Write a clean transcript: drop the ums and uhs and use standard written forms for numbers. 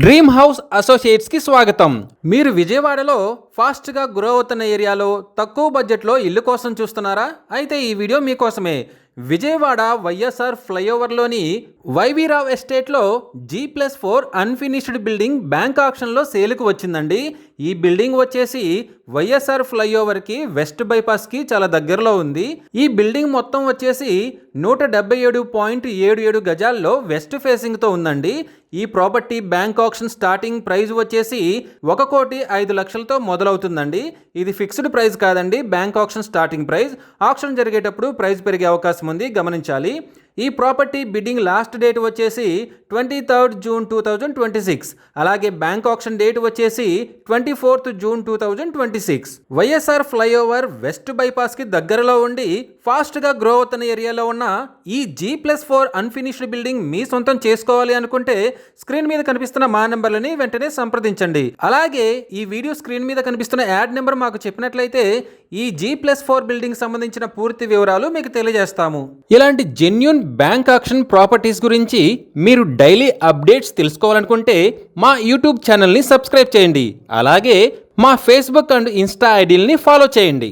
Dream house associates కి స్వాగతం. మీరు విజయవాడలో ఫాస్ట్ గా గ్రో అవుతున్న ఏరియాలో తక్కువ బడ్జెట్లో ఇల్లు కోసం చూస్తున్నారా? అయితే ఈ వీడియో మీకోసమే. విజయవాడ వైఎస్ఆర్ ఫ్లైఓవర్లోని వైవీరావ్ ఎస్టేట్లో G+4 అన్ఫినిష్డ్ బిల్డింగ్ బ్యాంక్ ఆక్షన్లో సేల్కు వచ్చిందండి. ఈ బిల్డింగ్ వచ్చేసి వైఎస్ఆర్ ఫ్లైఓవర్కి వెస్ట్ బైపాస్కి చాలా దగ్గరలో ఉంది. ఈ బిల్డింగ్ మొత్తం వచ్చేసి 177.77 గజాల్లో వెస్ట్ ఫేసింగ్తో ఉందండి. ఈ property bank auction starting price వచ్చేసి 1,05,00,000తో మొదలవుతుందండి. ఇది ఫిక్స్డ్ ప్రైస్ కాదండి, bank auction starting price. Auction జరిగేటప్పుడు ప్రైస్ పెరిగే అవకాశం ఉంది, గమనించాలి. ఈ ప్రాపర్టీ బిడ్డింగ్ లాస్ట్ డేట్ వచ్చేసి 23rd June 2026. అలాగే బ్యాంక్ ఆక్షన్ డేట్ వచ్చేసి 24th June 2026. YSR flyover west బైపాస్కి దగ్గరలో ఉండి ఫాస్ట్గా గ్రో అవుతున్న ఏరియాలో ఉన్న ఈ G+4 అన్ఫినిష్డ్ బిల్డింగ్ మీ సొంతం చేసుకోవాలి అనుకుంటే స్క్రీన్ మీద కనిపిస్తున్న మా నెంబర్లని వెంటనే సంప్రదించండి. అలాగే ఈ వీడియో స్క్రీన్ మీద కనిపిస్తున్న యాడ్ నెంబర్ మాకు చెప్పినట్లయితే ఈ G+4 బిల్డింగ్ సంబంధించిన పూర్తి వివరాలు మీకు తెలియజేస్తాము. ఇలాంటి జెన్యూన్ బ్యాంక్ ఆక్షన్ ప్రాపర్టీస్ గురించి మీరు డైలీ అప్డేట్స్ తెలుసుకోవాలనుకుంటే మా యూట్యూబ్ ఛానల్ని సబ్స్క్రైబ్ చేయండి. అలాగే మా ఫేస్బుక్ అండ్ ఇన్స్టా ఐడీలని ఫాలో చేయండి.